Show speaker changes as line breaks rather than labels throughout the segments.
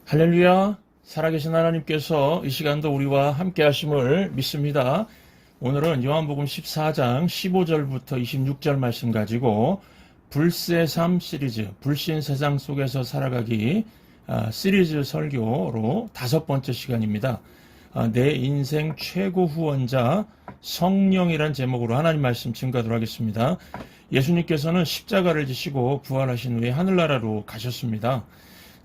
할렐루야, 살아계신 하나님께서 이 시간도 우리와 함께 하심을 믿습니다. 오늘은 요한복음 14장 15절부터 26절 말씀 가지고 불새 삶 시리즈, 불신 세상 속에서 살아가기 시리즈 설교로 5번째 시간입니다. 내 인생 최고 후원자 성령이란 제목으로 하나님 말씀 증거하도록 하겠습니다. 예수님께서는 십자가를 지시고 부활하신 후에 하늘나라로 가셨습니다.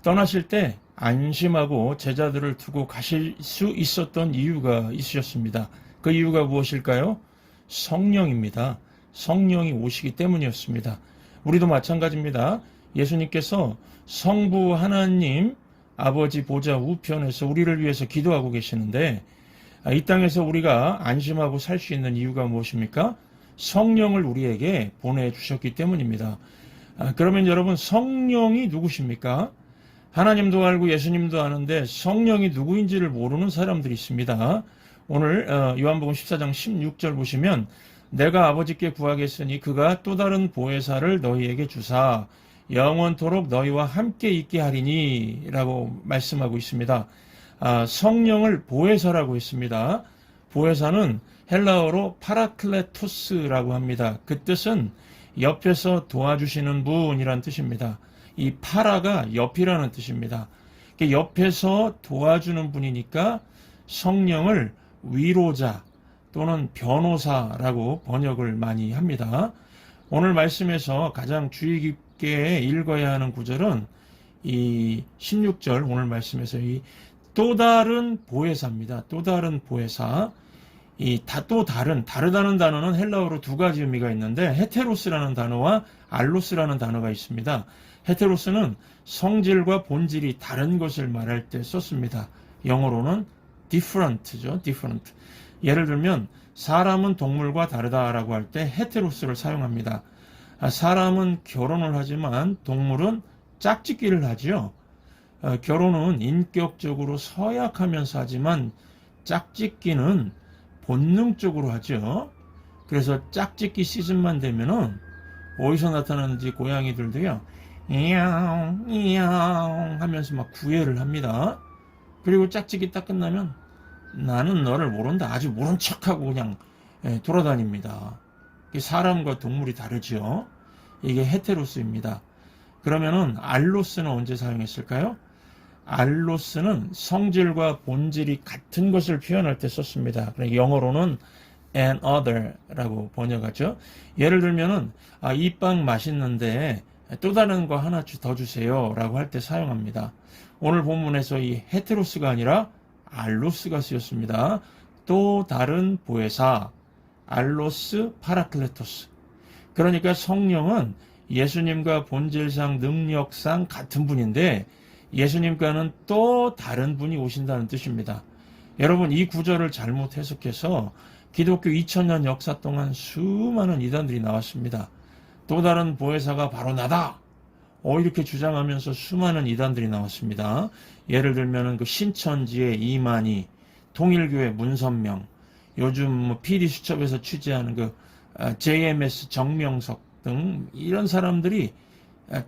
떠나실 때 안심하고 제자들을 두고 가실 수 있었던 이유가 있으셨습니다. 그 이유가 무엇일까요? 성령입니다. 성령이 오시기 때문이었습니다. 우리도 마찬가지입니다. 예수님께서 성부 하나님 아버지 보좌 우편에서 우리를 위해서 기도하고 계시는데 이 땅에서 우리가 안심하고 살 수 있는 이유가 무엇입니까? 성령을 우리에게 보내주셨기 때문입니다. 그러면 여러분, 성령이 누구십니까? 하나님도 알고 예수님도 아는데 성령이 누구인지를 모르는 사람들이 있습니다. 오늘 요한복음 14장 16절 보시면 내가 아버지께 구하겠으니 그가 또 다른 보혜사를 너희에게 주사 영원토록 너희와 함께 있게 하리니 라고 말씀하고 있습니다. 성령을 보혜사라고 했습니다. 보혜사는 헬라어로 파라클레토스라고 합니다. 그 뜻은 옆에서 도와주시는 분이란 뜻입니다. 이 파라가 옆이라는 뜻입니다. 옆에서 도와주는 분이니까 성령을 위로자 또는 변호사라고 번역을 많이 합니다. 오늘 말씀에서 가장 주의 깊게 읽어야 하는 구절은 이 16절 오늘 말씀에서 이 또 다른 보혜사입니다. 또 다른 보혜사. 다르다는 단어는 헬라어로 두 가지 의미가 있는데 헤테로스라는 단어와 알로스라는 단어가 있습니다. 헤테로스는 성질과 본질이 다른 것을 말할 때 썼습니다. 영어로는 different죠. different. 예를 들면 사람은 동물과 다르다라고 할 때 헤테로스를 사용합니다. 사람은 결혼을 하지만 동물은 짝짓기를 하죠. 결혼은 인격적으로 서약하면서 하지만 짝짓기는 본능적으로 하죠. 그래서 짝짓기 시즌만 되면은 어디서 나타나는지 고양이들도요. 이야옹 이야옹 하면서 막 구애를 합니다. 그리고 짝짓기 딱 끝나면 나는 너를 모른다. 아주 모른 척하고 그냥 돌아다닙니다. 사람과 동물이 다르죠. 이게 헤테로스입니다. 그러면은 알로스는 언제 사용했을까요? 알로스는 성질과 본질이 같은 것을 표현할 때 썼습니다. 그러니까 영어로는 another라고 번역하죠. 예를 들면은 이 빵 맛있는데 또 다른 거 하나 더 주세요 라고 할 때 사용합니다. 오늘 본문에서 이 헤테로스가 아니라 알로스가 쓰였습니다. 또 다른 보혜사 알로스 파라클레토스. 그러니까 성령은 예수님과 본질상 능력상 같은 분인데 예수님과는 또 다른 분이 오신다는 뜻입니다. 여러분, 이 구절을 잘못 해석해서 기독교 2000년 역사 동안 수많은 이단들이 나왔습니다. 또 다른 보혜사가 바로 나다. 이렇게 주장하면서 수많은 이단들이 나왔습니다. 예를 들면 그 신천지의 이만희, 통일교회 문선명, 요즘 PD수첩에서 취재하는 그 JMS 정명석 등 이런 사람들이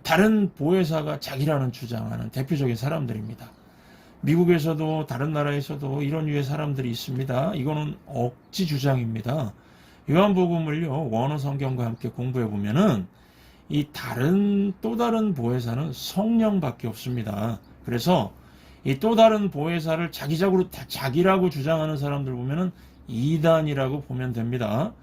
다른 보혜사가 자기라는 주장하는 대표적인 사람들입니다. 미국에서도 다른 나라에서도 이런 유의 사람들이 있습니다. 이거는 억지 주장입니다. 요한복음을요, 원어 성경과 함께 공부해 보면은 이 또 다른 보혜사는 성령밖에 없습니다. 그래서 이 또 다른 보혜사를 자기라고 주장하는 사람들 보면은 이단이라고 보면 됩니다.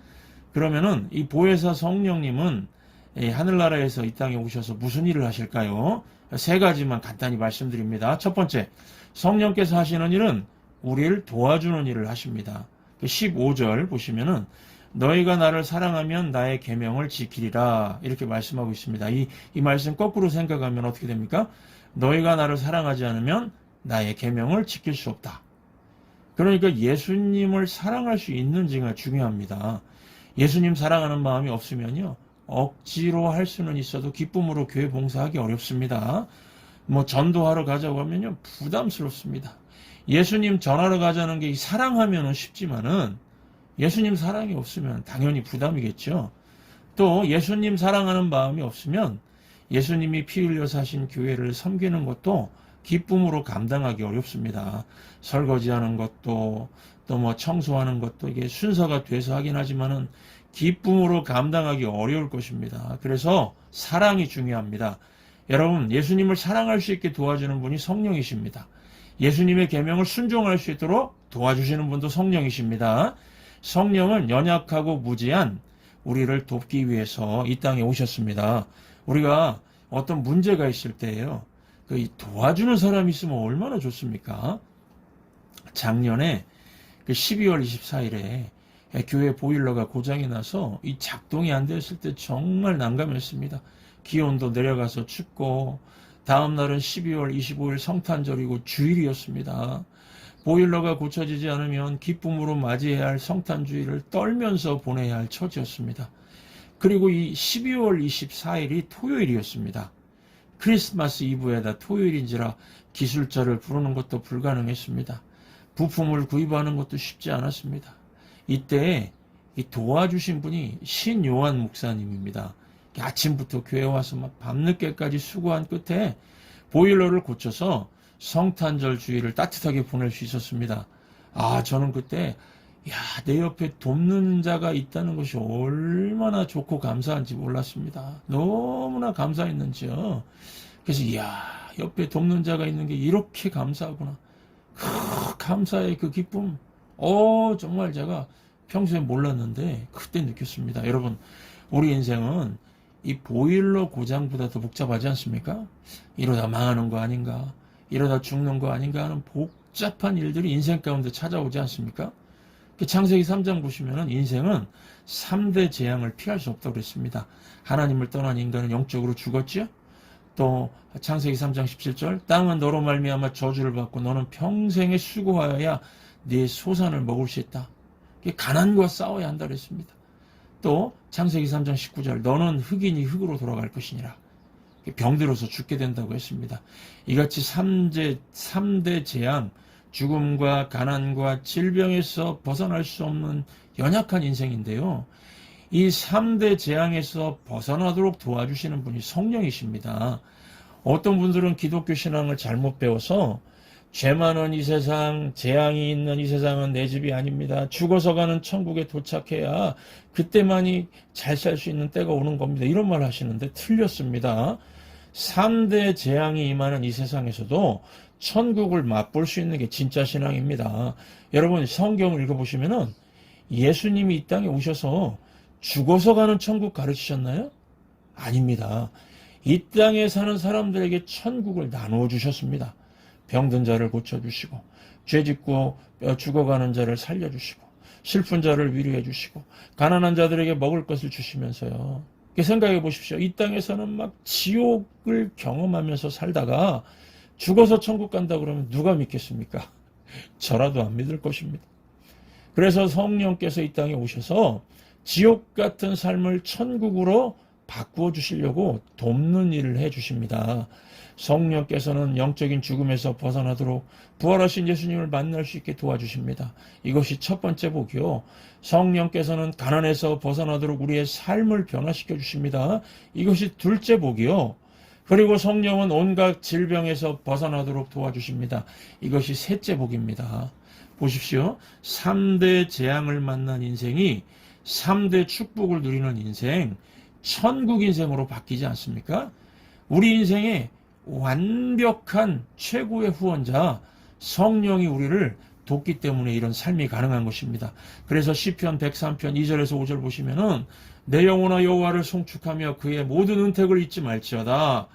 그러면은 이 보혜사 성령님은 하늘나라에서 이 땅에 오셔서 무슨 일을 하실까요? 3가지만 간단히 말씀드립니다. 첫 번째, 성령께서 하시는 일은 우리를 도와주는 일을 하십니다. 15절 보시면은 너희가 나를 사랑하면 나의 계명을 지키리라 이렇게 말씀하고 있습니다. 이 말씀 거꾸로 생각하면 어떻게 됩니까? 너희가 나를 사랑하지 않으면 나의 계명을 지킬 수 없다. 그러니까 예수님을 사랑할 수 있는지가 중요합니다. 예수님 사랑하는 마음이 없으면요, 억지로 할 수는 있어도 기쁨으로 교회 봉사하기 어렵습니다. 전도하러 가자고 하면요, 부담스럽습니다. 예수님 전하러 가자는 게 사랑하면은 쉽지만은 예수님 사랑이 없으면 당연히 부담이겠죠. 또 예수님 사랑하는 마음이 없으면 예수님이 피 흘려 사신 교회를 섬기는 것도 기쁨으로 감당하기 어렵습니다. 설거지하는 것도 또 뭐 청소하는 것도 이게 순서가 돼서 하긴 하지만은 기쁨으로 감당하기 어려울 것입니다. 그래서 사랑이 중요합니다. 여러분, 예수님을 사랑할 수 있게 도와주는 분이 성령이십니다. 예수님의 계명을 순종할 수 있도록 도와주시는 분도 성령이십니다. 성령은 연약하고 무지한 우리를 돕기 위해서 이 땅에 오셨습니다. 우리가 어떤 문제가 있을 때에요, 도와주는 사람이 있으면 얼마나 좋습니까? 작년에 12월 24일에 교회 보일러가 고장이 나서 이 작동이 안 됐을 때 정말 난감했습니다. 기온도 내려가서 춥고, 다음 날은 12월 25일 성탄절이고 주일이었습니다. 보일러가 고쳐지지 않으면 기쁨으로 맞이해야 할 성탄주일을 떨면서 보내야 할 처지였습니다. 그리고 이 12월 24일이 토요일이었습니다. 크리스마스 이브에다 토요일인지라 기술자를 부르는 것도 불가능했습니다. 부품을 구입하는 것도 쉽지 않았습니다. 이때 도와주신 분이 신요한 목사님입니다. 아침부터 교회 와서 막 밤늦게까지 수고한 끝에 보일러를 고쳐서 성탄절 주일을 따뜻하게 보낼 수 있었습니다. 저는 그때 내 옆에 돕는 자가 있다는 것이 얼마나 좋고 감사한지 몰랐습니다. 너무나 감사했는지요. 그래서 옆에 돕는 자가 있는 게 이렇게 감사하구나. 감사의 그 기쁨, 정말 제가 평소에 몰랐는데 그때 느꼈습니다. 여러분, 우리 인생은 이 보일러 고장보다 더 복잡하지 않습니까? 이러다 망하는 거 아닌가, 이러다 죽는 거 아닌가 하는 복잡한 일들이 인생 가운데 찾아오지 않습니까? 창세기 3장 보시면은 인생은 3대 재앙을 피할 수 없다고 그랬습니다. 하나님을 떠난 인간은 영적으로 죽었지요. 또 창세기 3장 17절, 땅은 너로 말미암아 저주를 받고 너는 평생에 수고하여야 네 소산을 먹을 수 있다. 가난과 싸워야 한다 그랬습니다. 또 창세기 3장 19절, 너는 흙이니 흙으로 돌아갈 것이니라. 병들어서 죽게 된다고 했습니다. 이같이 3대 재앙, 죽음과 가난과 질병에서 벗어날 수 없는 연약한 인생인데요. 이 3대 재앙에서 벗어나도록 도와주시는 분이 성령이십니다. 어떤 분들은 기독교 신앙을 잘못 배워서 죄 많은 이 세상, 재앙이 있는 이 세상은 내 집이 아닙니다. 죽어서 가는 천국에 도착해야 그때만이 잘 살 수 있는 때가 오는 겁니다. 이런 말 하시는데 틀렸습니다. 3대 재앙이 임하는 이 세상에서도 천국을 맛볼 수 있는 게 진짜 신앙입니다. 여러분, 성경을 읽어보시면은 예수님이 이 땅에 오셔서 죽어서 가는 천국 가르치셨나요? 아닙니다. 이 땅에 사는 사람들에게 천국을 나누어 주셨습니다. 병든 자를 고쳐주시고, 죄짓고 죽어가는 자를 살려주시고, 슬픈 자를 위로해 주시고, 가난한 자들에게 먹을 것을 주시면서요. 생각해 보십시오. 이 땅에서는 막 지옥을 경험하면서 살다가 죽어서 천국 간다 그러면 누가 믿겠습니까? 저라도 안 믿을 것입니다. 그래서 성령께서 이 땅에 오셔서 지옥 같은 삶을 천국으로 바꾸어 주시려고 돕는 일을 해 주십니다. 성령께서는 영적인 죽음에서 벗어나도록 부활하신 예수님을 만날 수 있게 도와주십니다. 이것이 첫 번째 복이요. 성령께서는 가난에서 벗어나도록 우리의 삶을 변화시켜 주십니다. 이것이 둘째 복이요. 그리고 성령은 온갖 질병에서 벗어나도록 도와주십니다. 이것이 셋째 복입니다. 보십시오. 3대 재앙을 만난 인생이 3대 축복을 누리는 인생, 천국 인생으로 바뀌지 않습니까? 우리 인생의 완벽한 최고의 후원자 성령이 우리를 돕기 때문에 이런 삶이 가능한 것입니다. 그래서 시편 103편 2절에서 5절 보시면은 내 영혼아 여호와를 송축하며 그의 모든 은택을 잊지 말지어다.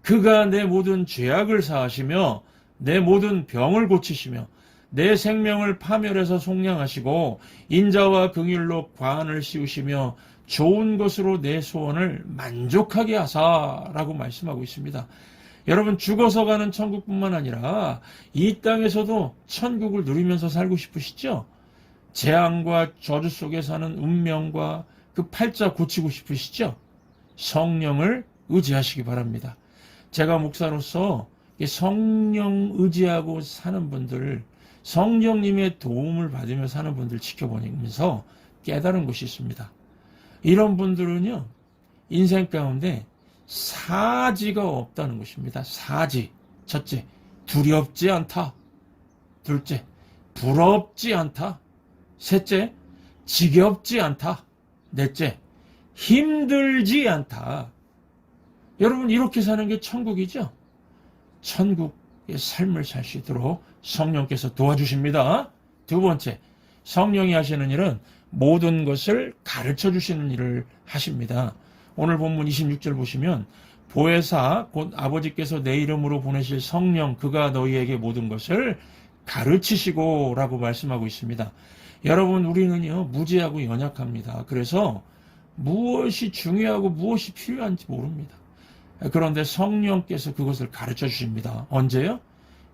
그가 내 모든 죄악을 사하시며 내 모든 병을 고치시며 내 생명을 파멸해서 속량하시고 인자와 긍휼로 관을 씌우시며 좋은 것으로 내 소원을 만족하게 하사라고 말씀하고 있습니다. 여러분, 죽어서 가는 천국뿐만 아니라 이 땅에서도 천국을 누리면서 살고 싶으시죠? 재앙과 저주 속에 사는 운명과 그 팔자 고치고 싶으시죠? 성령을 의지하시기 바랍니다. 제가 목사로서 성령 의지하고 사는 분들, 성령님의 도움을 받으며 사는 분들 지켜보면서 깨달은 것이 있습니다. 이런 분들은요, 인생 가운데 사지가 없다는 것입니다. 사지. 첫째, 두렵지 않다. 둘째, 부럽지 않다. 셋째, 지겹지 않다. 넷째, 힘들지 않다. 여러분, 이렇게 사는 게 천국이죠? 천국의 삶을 살 수 있도록 성령께서 도와주십니다. 두 번째, 성령이 하시는 일은 모든 것을 가르쳐 주시는 일을 하십니다. 오늘 본문 26절 보시면 보혜사 곧 아버지께서 내 이름으로 보내실 성령 그가 너희에게 모든 것을 가르치시고 라고 말씀하고 있습니다. 여러분, 우리는요 무지하고 연약합니다. 그래서 무엇이 중요하고 무엇이 필요한지 모릅니다. 그런데 성령께서 그것을 가르쳐 주십니다. 언제요?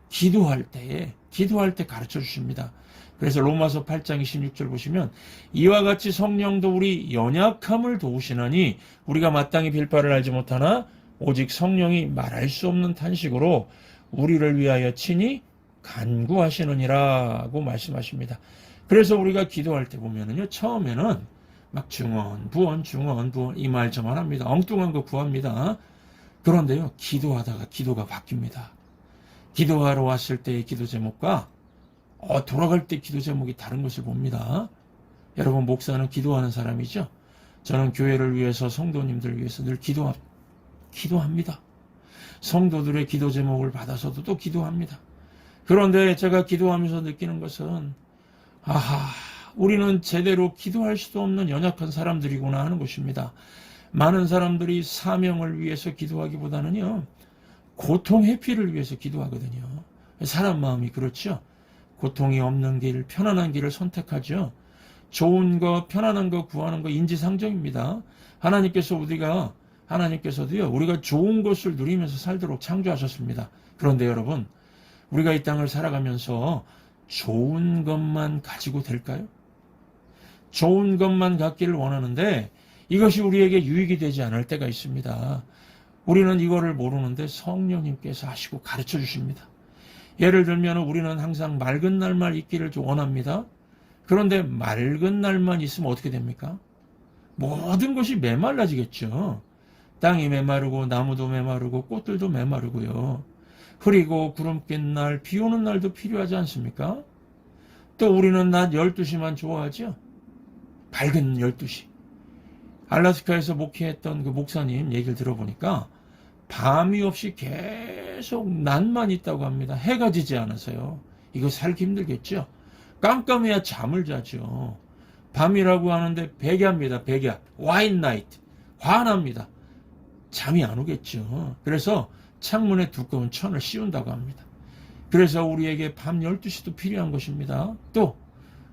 기도할 때 가르쳐 주십니다. 그래서 로마서 8장 26절 보시면 이와 같이 성령도 우리 연약함을 도우시나니 우리가 마땅히 빌 바를 알지 못하나 오직 성령이 말할 수 없는 탄식으로 우리를 위하여 친히 간구하시느니라고 말씀하십니다. 그래서 우리가 기도할 때 보면은요 처음에는 막 중언 부언 이 말 저말 합니다. 엉뚱한 거 구합니다. 그런데요 기도하다가 기도가 바뀝니다. 기도하러 왔을 때의 기도 제목과 돌아갈 때 기도 제목이 다른 것을 봅니다. 여러분, 목사는 기도하는 사람이죠. 저는 교회를 위해서 성도님들을 위해서 늘 기도합니다. 성도들의 기도 제목을 받아서도 또 기도합니다. 그런데 제가 기도하면서 느끼는 것은 우리는 제대로 기도할 수도 없는 연약한 사람들이구나 하는 것입니다. 많은 사람들이 사명을 위해서 기도하기보다는요 고통 회피를 위해서 기도하거든요. 사람 마음이 그렇죠. 고통이 없는 길, 편안한 길을 선택하죠. 좋은 거, 편안한 거 구하는 거 인지상정입니다. 하나님께서도요, 우리가 좋은 것을 누리면서 살도록 창조하셨습니다. 그런데 여러분, 우리가 이 땅을 살아가면서 좋은 것만 가지고 될까요? 좋은 것만 갖기를 원하는데 이것이 우리에게 유익이 되지 않을 때가 있습니다. 우리는 이거를 모르는데 성령님께서 하시고 가르쳐 주십니다. 예를 들면 우리는 항상 맑은 날만 있기를 원합니다. 그런데 맑은 날만 있으면 어떻게 됩니까? 모든 것이 메말라지겠죠. 땅이 메마르고 나무도 메마르고 꽃들도 메마르고요. 흐리고 구름 낀 날, 비 오는 날도 필요하지 않습니까? 또 우리는 낮 12시만 좋아하죠. 밝은 12시. 알라스카에서 목회했던 그 목사님 얘기를 들어보니까 밤이 없이 계속 낮만 있다고 합니다. 해가 지지 않아서요. 이거 살기 힘들겠죠? 깜깜해야 잠을 자죠. 밤이라고 하는데 백야입니다. 백야. 와인 나이트. 환합니다. 잠이 안 오겠죠. 그래서 창문에 두꺼운 천을 씌운다고 합니다. 그래서 우리에게 밤 12시도 필요한 것입니다. 또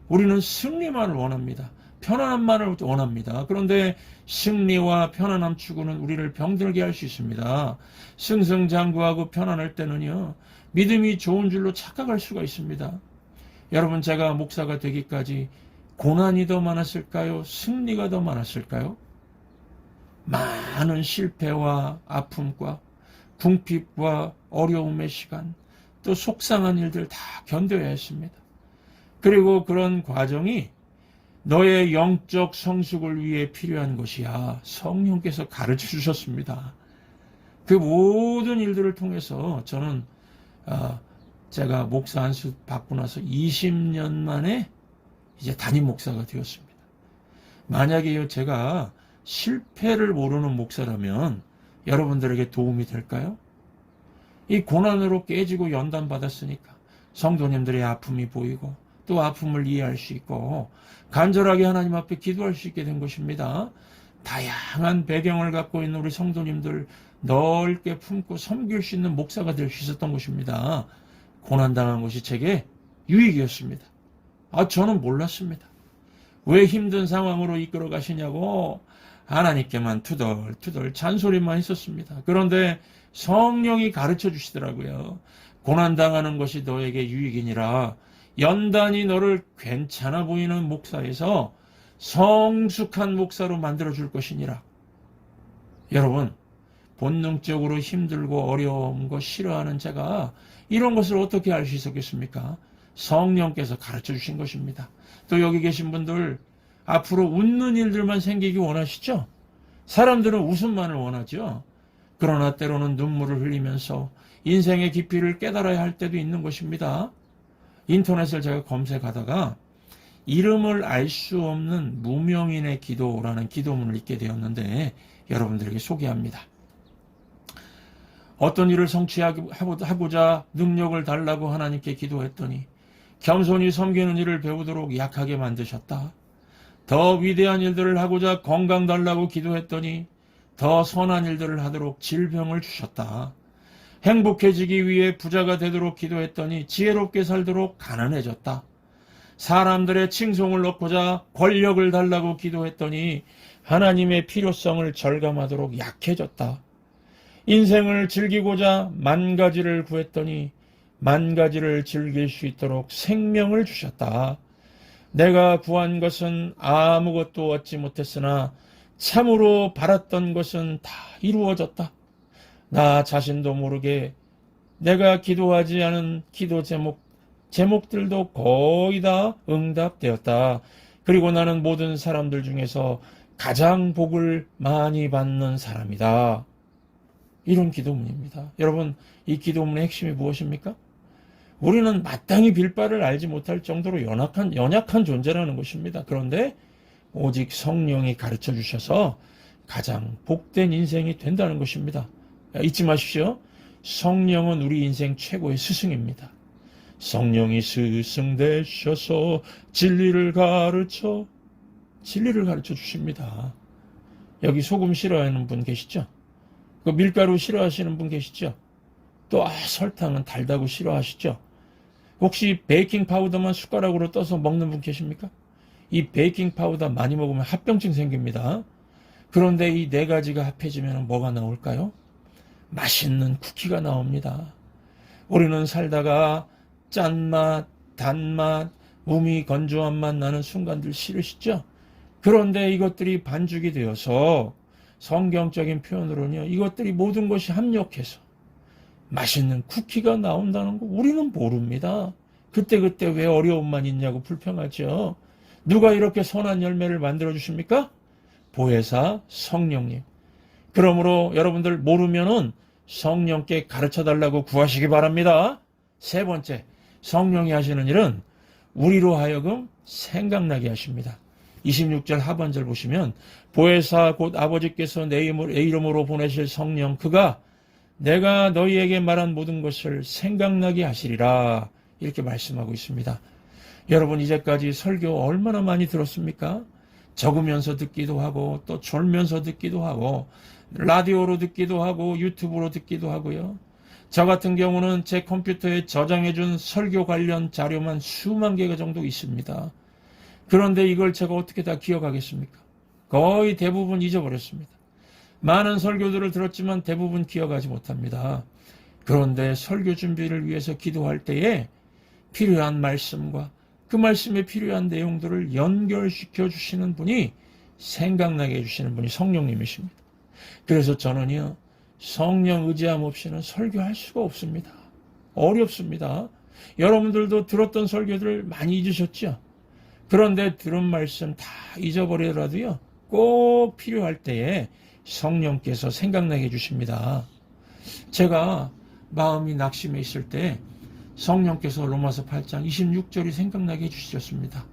우리는 승리만을 원합니다. 편안함만을 원합니다. 그런데 승리와 편안함 추구는 우리를 병들게 할 수 있습니다. 승승장구하고 편안할 때는요, 믿음이 좋은 줄로 착각할 수가 있습니다. 여러분, 제가 목사가 되기까지 고난이 더 많았을까요? 승리가 더 많았을까요? 많은 실패와 아픔과 궁핍과 어려움의 시간, 또 속상한 일들 다 견뎌야 했습니다. 그리고 그런 과정이 너의 영적 성숙을 위해 필요한 것이야. 성령께서 가르쳐 주셨습니다. 그 모든 일들을 통해서 저는 제가 목사 안수 받고 나서 20년 만에 이제 담임 목사가 되었습니다. 만약에 제가 실패를 모르는 목사라면 여러분들에게 도움이 될까요? 이 고난으로 깨지고 연단받았으니까 성도님들의 아픔이 보이고 또 아픔을 이해할 수 있고 간절하게 하나님 앞에 기도할 수 있게 된 것입니다. 다양한 배경을 갖고 있는 우리 성도님들 넓게 품고 섬길 수 있는 목사가 될 수 있었던 것입니다. 고난당한 것이 제게 유익이었습니다. 저는 몰랐습니다. 왜 힘든 상황으로 이끌어 가시냐고 하나님께만 투덜투덜 잔소리만 했었습니다. 그런데 성령이 가르쳐 주시더라고요. 고난당하는 것이 너에게 유익이니라. 연단이 너를 괜찮아 보이는 목사에서 성숙한 목사로 만들어줄 것이니라. 여러분, 본능적으로 힘들고 어려운 거 싫어하는 제가 이런 것을 어떻게 알 수 있었겠습니까? 성령께서 가르쳐 주신 것입니다. 또 여기 계신 분들 앞으로 웃는 일들만 생기기 원하시죠? 사람들은 웃음만을 원하죠. 그러나 때로는 눈물을 흘리면서 인생의 깊이를 깨달아야 할 때도 있는 것입니다. 인터넷을 제가 검색하다가 이름을 알 수 없는 무명인의 기도라는 기도문을 읽게 되었는데 여러분들에게 소개합니다. 어떤 일을 성취하고자 능력을 달라고 하나님께 기도했더니 겸손히 섬기는 일을 배우도록 약하게 만드셨다. 더 위대한 일들을 하고자 건강 달라고 기도했더니 더 선한 일들을 하도록 질병을 주셨다. 행복해지기 위해 부자가 되도록 기도했더니 지혜롭게 살도록 가난해졌다. 사람들의 칭송을 얻고자 권력을 달라고 기도했더니 하나님의 필요성을 절감하도록 약해졌다. 인생을 즐기고자 만 가지를 구했더니 만 가지를 즐길 수 있도록 생명을 주셨다. 내가 구한 것은 아무것도 얻지 못했으나 참으로 바랐던 것은 다 이루어졌다. 나 자신도 모르게 내가 기도하지 않은 기도 제목들도 거의 다 응답되었다. 그리고 나는 모든 사람들 중에서 가장 복을 많이 받는 사람이다. 이런 기도문입니다. 여러분, 이 기도문의 핵심이 무엇입니까? 우리는 마땅히 빌 바를 알지 못할 정도로 연약한 존재라는 것입니다. 그런데 오직 성령이 가르쳐 주셔서 가장 복된 인생이 된다는 것입니다. 잊지 마십시오. 성령은 우리 인생 최고의 스승입니다. 성령이 스승 되셔서 진리를 가르쳐 주십니다. 여기 소금 싫어하는 분 계시죠? 그 밀가루 싫어하시는 분 계시죠? 또 설탕은 달다고 싫어하시죠? 혹시 베이킹 파우더만 숟가락으로 떠서 먹는 분 계십니까? 이 베이킹 파우더 많이 먹으면 합병증 생깁니다. 그런데 이 네 가지가 합해지면 뭐가 나올까요? 맛있는 쿠키가 나옵니다. 우리는 살다가 짠맛, 단맛, 몸이 건조한 맛 나는 순간들 싫으시죠? 그런데 이것들이 반죽이 되어서 성경적인 표현으로는요, 이것들이 모든 것이 합력해서 맛있는 쿠키가 나온다는 거 우리는 모릅니다. 그때 왜 어려움만 있냐고 불평하죠. 누가 이렇게 선한 열매를 만들어 주십니까? 보혜사 성령님. 그러므로 여러분들 모르면은 성령께 가르쳐 달라고 구하시기 바랍니다. 세 번째, 성령이 하시는 일은 우리로 하여금 생각나게 하십니다. 26절 하반절 보시면 보혜사 곧 아버지께서 내 이름으로 보내실 성령 그가 내가 너희에게 말한 모든 것을 생각나게 하시리라 이렇게 말씀하고 있습니다. 여러분 이제까지 설교 얼마나 많이 들었습니까? 적으면서 듣기도 하고 또 졸면서 듣기도 하고 라디오로 듣기도 하고 유튜브로 듣기도 하고요. 저 같은 경우는 제 컴퓨터에 저장해준 설교 관련 자료만 수만 개가 정도 있습니다. 그런데 이걸 제가 어떻게 다 기억하겠습니까? 거의 대부분 잊어버렸습니다. 많은 설교들을 들었지만 대부분 기억하지 못합니다. 그런데 설교 준비를 위해서 기도할 때에 필요한 말씀과 그 말씀에 필요한 내용들을 연결시켜 주시는 분이 생각나게 해주시는 분이 성령님이십니다. 그래서 저는요, 성령 의지함 없이는 설교할 수가 없습니다. 어렵습니다. 여러분들도 들었던 설교들 많이 잊으셨죠? 그런데 들은 말씀 다 잊어버리더라도요, 꼭 필요할 때에 성령께서 생각나게 해주십니다. 제가 마음이 낙심해 있을 때 성령께서 로마서 8장 26절이 생각나게 해주셨습니다.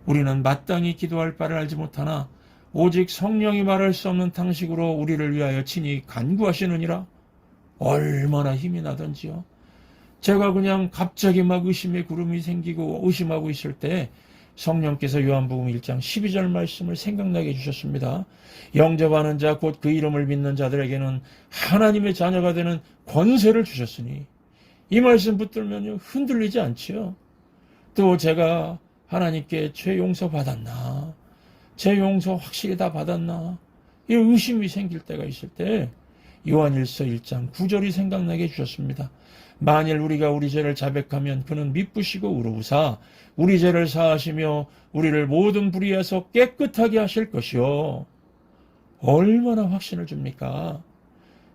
우리는 마땅히 기도할 바를 알지 못하나 오직 성령이 말할 수 없는 탕식으로 우리를 위하여 친히 간구하시느니라. 얼마나 힘이 나던지요. 제가 그냥 갑자기 막 의심의 구름이 생기고 의심하고 있을 때 성령께서 요한복음 1장 12절 말씀을 생각나게 해주셨습니다. 영접하는 자 곧 그 이름을 믿는 자들에게는 하나님의 자녀가 되는 권세를 주셨으니 이 말씀 붙들면요 흔들리지 않지요. 또 제가 하나님께 죄 용서 받았나, 죄 용서 확실히 다 받았나 이 의심이 생길 때가 있을 때 요한일서 1장 9절이 생각나게 해주셨습니다. 만일 우리가 우리 죄를 자백하면 그는 미쁘시고 의로우사 우리 죄를 사하시며 우리를 모든 불의에서 깨끗하게 하실 것이요. 얼마나 확신을 줍니까?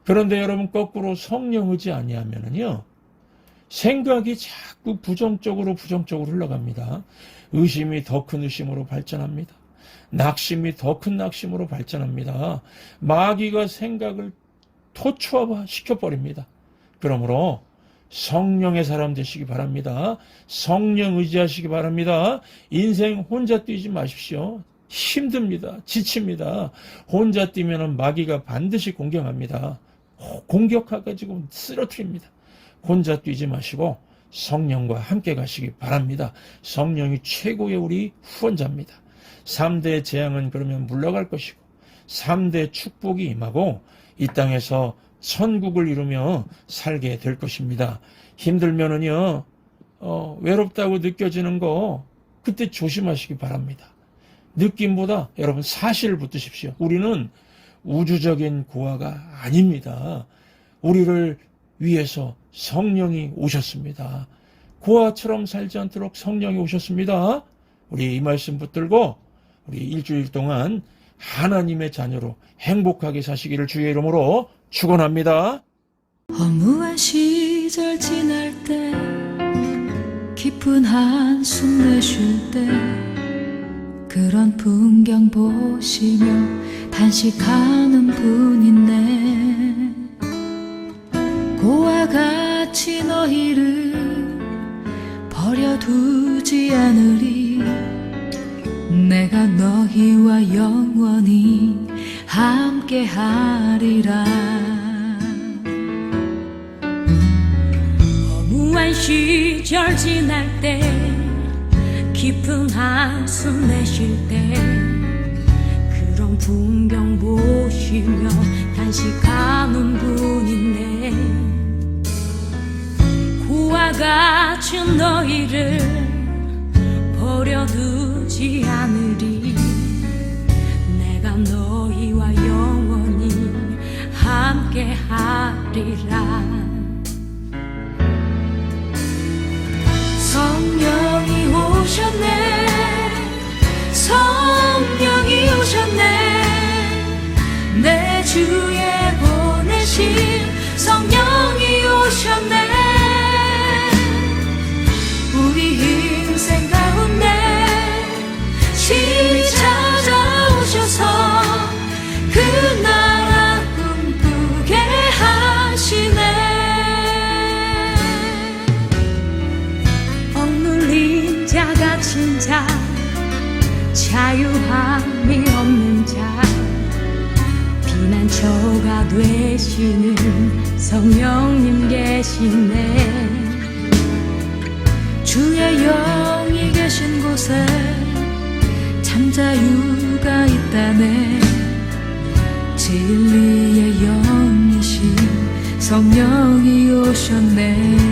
그런데 여러분 거꾸로 성령 의지 아니하면은요 생각이 자꾸 부정적으로 흘러갑니다. 의심이 더 큰 의심으로 발전합니다. 낙심이 더 큰 낙심으로 발전합니다. 마귀가 생각을 토초화 시켜버립니다. 그러므로 성령의 사람 되시기 바랍니다. 성령 의지하시기 바랍니다. 인생 혼자 뛰지 마십시오. 힘듭니다. 지칩니다. 혼자 뛰면 마귀가 반드시 공격합니다. 공격해가지고 쓰러뜨립니다. 혼자 뛰지 마시고 성령과 함께 가시기 바랍니다. 성령이 최고의 우리 후원자입니다. 3대 재앙은 그러면 물러갈 것이고 3대 축복이 임하고 이 땅에서 천국을 이루며 살게 될 것입니다. 힘들면은요, 외롭다고 느껴지는 거 그때 조심하시기 바랍니다. 느낌보다 여러분 사실을 붙드십시오. 우리는 우주적인 고아가 아닙니다. 우리를 위해서 성령이 오셨습니다. 고아처럼 살지 않도록 성령이 오셨습니다. 우리 이 말씀 붙들고 우리 일주일 동안 하나님의 자녀로 행복하게 사시기를 주의 이름으로 축원합니다.
허무한 시절 지날 때 깊은 한숨 내쉴 때 그런 풍경 보시며 단식하는 분 있네. 고와 같이 너희를 버려두지 않으리. 내가 너희와 영원히 함께하리라.
허무한 시절 지날 때 깊은 한숨 내쉴 때 그런 풍경 보시며 단식하는 분인데 고와 같이 너희를 버려두지 않으리. 내가 너희와 영원히 함께하리라. 성령이 오셨네. 성령이 오셨네. 내 주에 보내신 성령이 오셨네. 우리 인생 가운데 친히 찾아오셔서 그 나라 꿈꾸게 하시네. 억눌린 자 갇힌 자 자유함이 없는 자 피난처가 되시는 성령님 계시네.
주의 영이 계신 곳에 참 자유가 있다네. 진리의 영이신 성령이 오셨네.